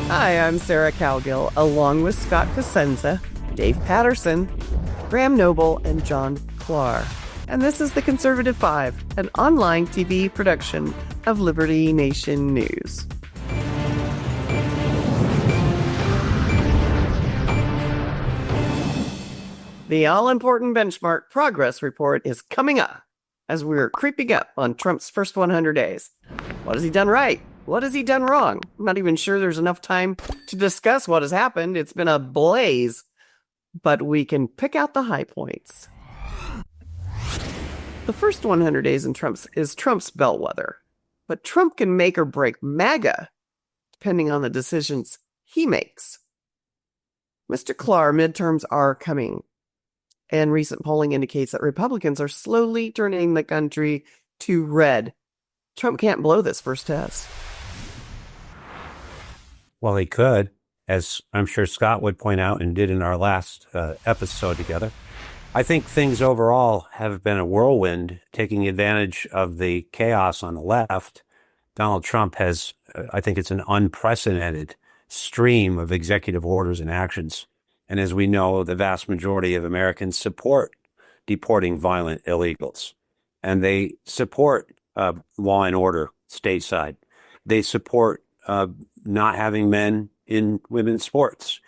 Hi, I'm Sarah Cowgill, along with Scott Cosenza, Dave Patterson, Graham Noble, and John Klar. And this is The Conservative Five, an online TV production of Liberty Nation News. The all-important benchmark progress report is coming up as we're creeping up on Trump's first 100 days. What has he done right? What has he done wrong? I'm not even sure there's enough time to discuss what has happened. It's been a blaze, but we can pick out the high points. The first 100 days in Trump's bellwether, but Trump can make or break MAGA, depending on the decisions he makes. Mr. Klar, midterms are coming, and recent polling indicates that Republicans are slowly turning the country to red. Trump can't blow this first test. Well, he could, as I'm sure Scott would point out and did in our last episode together. I think things overall have been a whirlwind, taking advantage of the chaos on the left. Donald Trump has, I think it's an unprecedented stream of executive orders and actions. And as we know, the vast majority of Americans support deporting violent illegals. And they support law and order stateside. They support not having men in women's sports.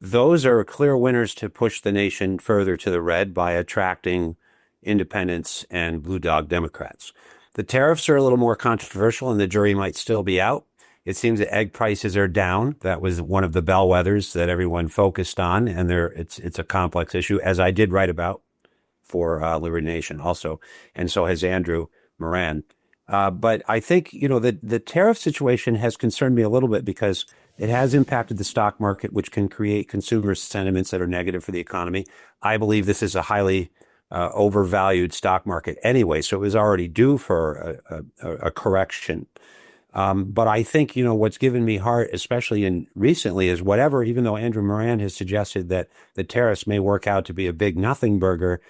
Those are clear winners to push the nation further to the red by attracting independents and blue dog Democrats. The tariffs are a little more controversial and the jury might still be out. It seems that egg prices are down. That was one of the bellwethers that everyone focused on, and it's a complex issue, as I did write about for Liberty Nation also, and so has Andrew Moran. But I think, the tariff situation has concerned me a little bit because it has impacted the stock market, which can create consumer sentiments that are negative for the economy. I believe this is a highly overvalued stock market anyway, so it was already due for a correction. But I think, what's given me heart, especially recently, is whatever, even though Andrew Moran has suggested that the tariffs may work out to be a big nothing burger.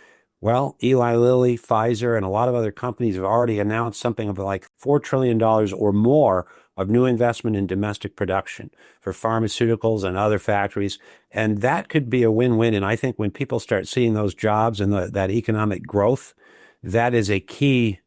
Well, Eli Lilly, Pfizer, and a lot of other companies have already announced something of like $4 trillion or more of new investment in domestic production for pharmaceuticals and other factories. And that could be a win-win. And I think when people start seeing those jobs and that economic growth, that is a key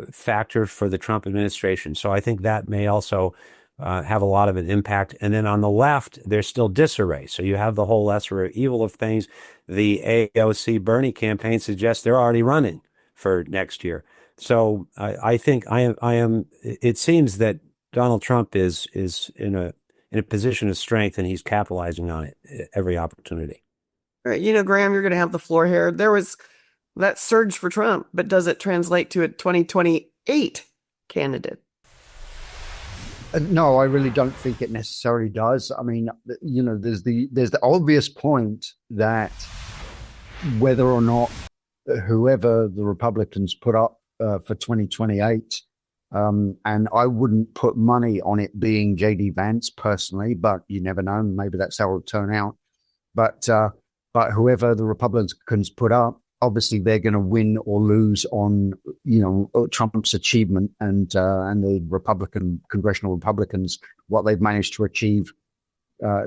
factor for the Trump administration. So I think that may also have a lot of an impact. And then on the left, there's still disarray. So you have the whole lesser evil of things. The AOC Bernie campaign suggests they're already running for next year. So I think it seems that Donald Trump is in a position of strength and he's capitalizing on it every opportunity. All right, Graham, you're going to have the floor here. There was that surge for Trump, but does it translate to a 2028 candidate? No, I really don't think it necessarily does. I mean, there's the obvious point that whether or not whoever the Republicans put up for 2028, and I wouldn't put money on it being J.D. Vance personally, but you never know. Maybe that's how it'll turn out. But whoever the Republicans put up, obviously they're going to win or lose on, Trump's achievement and the congressional Republicans, what they've managed to achieve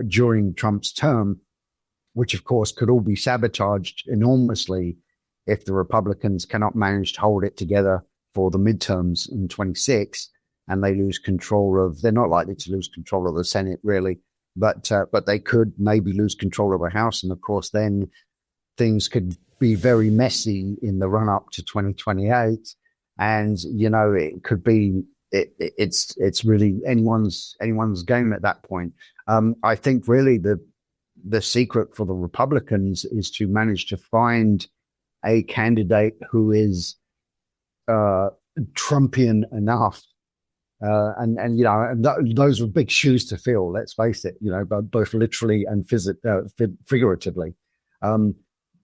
during Trump's term, which of course could all be sabotaged enormously if the Republicans cannot manage to hold it together for the midterms in 26 and they lose control they're not likely to lose control of the Senate really, but they could maybe lose control of the House. And of course, then things could be very messy in the run up to 2028. And, it could be, it's really anyone's game at that point. I think really the secret for the Republicans is to manage to find a candidate who is Trumpian enough. And those were big shoes to fill, let's face it, both literally and figuratively.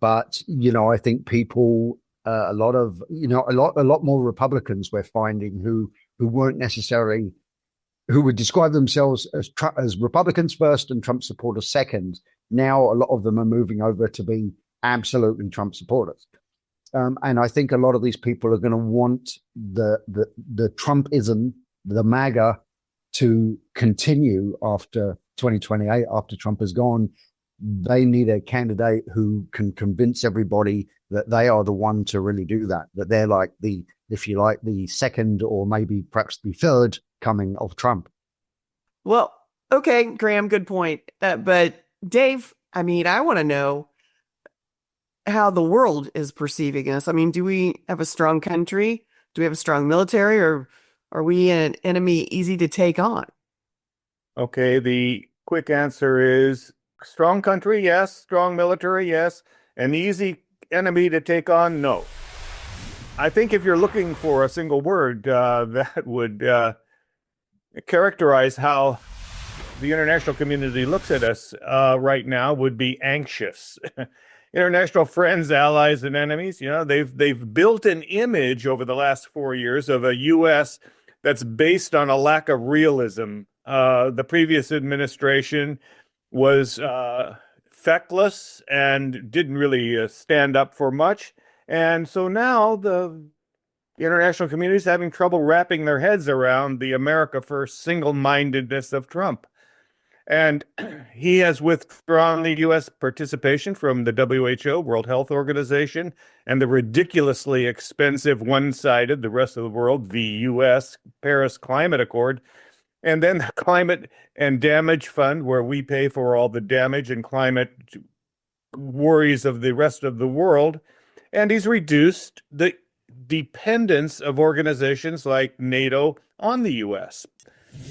But, I think people, a lot more Republicans we're finding who weren't necessarily, who would describe themselves as Republicans first and Trump supporters second. Now, a lot of them are moving over to be absolutely Trump supporters. And I think a lot of these people are going to want the Trumpism, the MAGA, to continue after 2028, after Trump is gone, they need a candidate who can convince everybody that they are the one to really do that, that they're like the, if you like, the second or maybe perhaps the third coming of Trump. Well, okay, Graham, good point. But Dave, I mean, I want to know how the world is perceiving us. I mean, do we have a strong country? Do we have a strong military, or are we an enemy easy to take on? Okay, the quick answer is strong country, yes. Strong military, yes. An easy enemy to take on, no. I think if you're looking for a single word that would characterize how the international community looks at us right now, would be anxious. International friends, allies, and enemies, they've built an image over the last 4 years of a U.S. that's based on a lack of realism. The previous administration was feckless and didn't really stand up for much. And so now the international community is having trouble wrapping their heads around the America First single-mindedness of Trump. And he has withdrawn the U.S. participation from the WHO, World Health Organization, and the ridiculously expensive one-sided, the rest of the world, the U.S. Paris Climate Accord, and then the Climate and Damage Fund, where we pay for all the damage and climate worries of the rest of the world. And he's reduced the dependence of organizations like NATO on the U.S.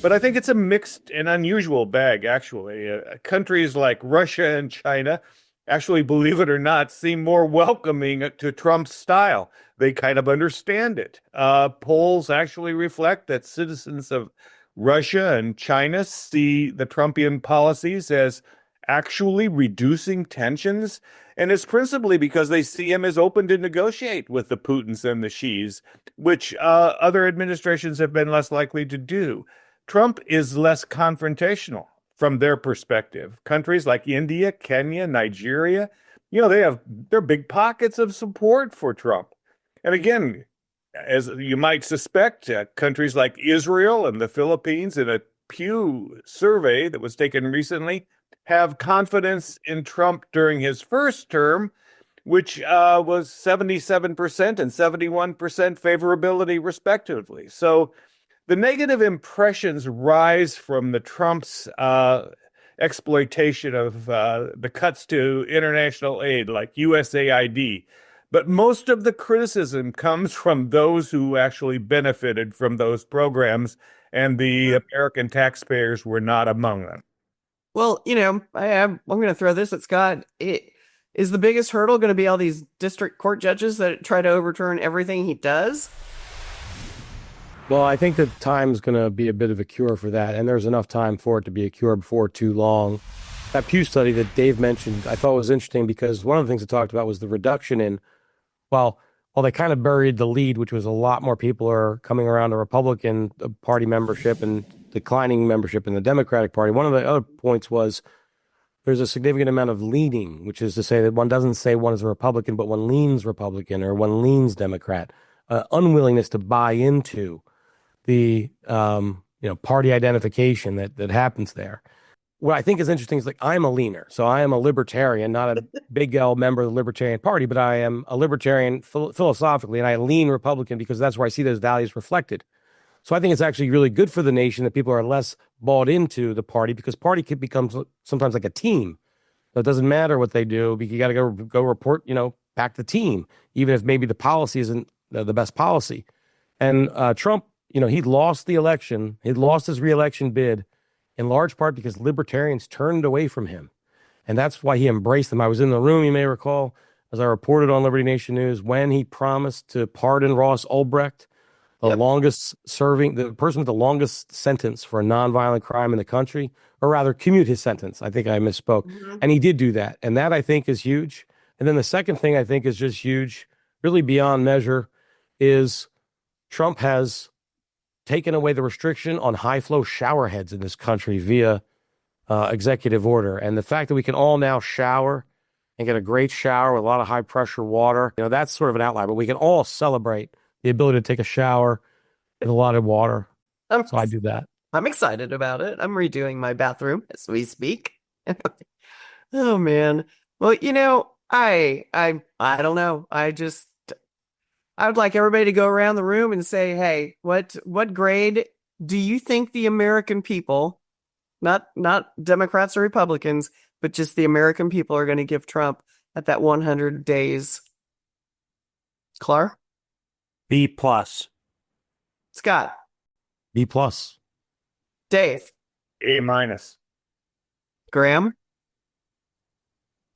But I think it's a mixed and unusual bag, actually. Countries like Russia and China, actually, believe it or not, seem more welcoming to Trump's style. They kind of understand it. Polls actually reflect that citizens of Russia and China see the Trumpian policies as actually reducing tensions, and it's principally because they see him as open to negotiate with the Putins and the Xis, which other administrations have been less likely to do. Trump is less confrontational from their perspective. Countries like India, Kenya, Nigeria, they're big pockets of support for Trump. And again, as you might suspect, countries like Israel and the Philippines, in a Pew survey that was taken recently, have confidence in Trump during his first term, which was 77% and 71% favorability, respectively. So the negative impressions rise from the Trump's exploitation of the cuts to international aid, like USAID. But most of the criticism comes from those who actually benefited from those programs, and the American taxpayers were not among them. Well, I'm going to throw this at Scott. Is the biggest hurdle going to be all these district court judges that try to overturn everything he does? Well, I think that time's going to be a bit of a cure for that, and there's enough time for it to be a cure before too long. That Pew study that Dave mentioned, I thought was interesting because one of the things it talked about was the reduction in, well, they kind of buried the lead, which was a lot more people are coming around to Republican Party membership and declining membership in the Democratic Party. One of the other points was there's a significant amount of leaning, which is to say that one doesn't say one is a Republican, but one leans Republican or one leans Democrat. Unwillingness to buy into the party identification that happens there. What I think is interesting is, like, I'm a leaner, so I am a libertarian, not a big L member of the Libertarian Party, but I am a libertarian philosophically, and I lean Republican because that's where I see those values reflected. So I think it's actually really good for the nation that people are less bought into the party, because party can become sometimes like a team. So it doesn't matter what they do, because you got to go report, back the team, even if maybe the policy isn't the best policy. And Trump, he lost the election. He lost his reelection bid in large part because libertarians turned away from him. And that's why he embraced them. I was in the room, you may recall, as I reported on Liberty Nation News, when he promised to pardon Ross Ulbricht, the person with the longest sentence for a nonviolent crime in the country, or rather commute his sentence. I think I misspoke. Mm-hmm. And he did do that. And that, I think, is huge. And then the second thing I think is just huge, really beyond measure, is Trump has taken away the restriction on high-flow shower heads in this country via executive order. And the fact that we can all now shower and get a great shower with a lot of high-pressure water, that's sort of an outlier. But we can all celebrate the ability to take a shower with a lot of water. So I do that. I'm excited about it. I'm redoing my bathroom as we speak. Oh man. Well, I don't know. I would like everybody to go around the room and say, "Hey, what grade do you think the American people, not Democrats or Republicans, but just the American people are going to give Trump at that 100 days?" Clar? B plus. Scott? B plus. Dave? A minus. Graham?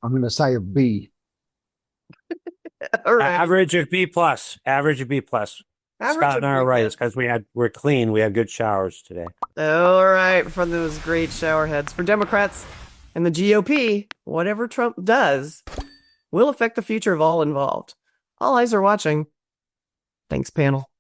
I'm going to say a B. All right. Average of B plus. Average of B plus. Average Scott of and I are B+. right. It's because we're clean. We had good showers today. All right, for those great shower heads. For Democrats and the GOP, whatever Trump does will affect the future of all involved. All eyes are watching. Thanks, panel.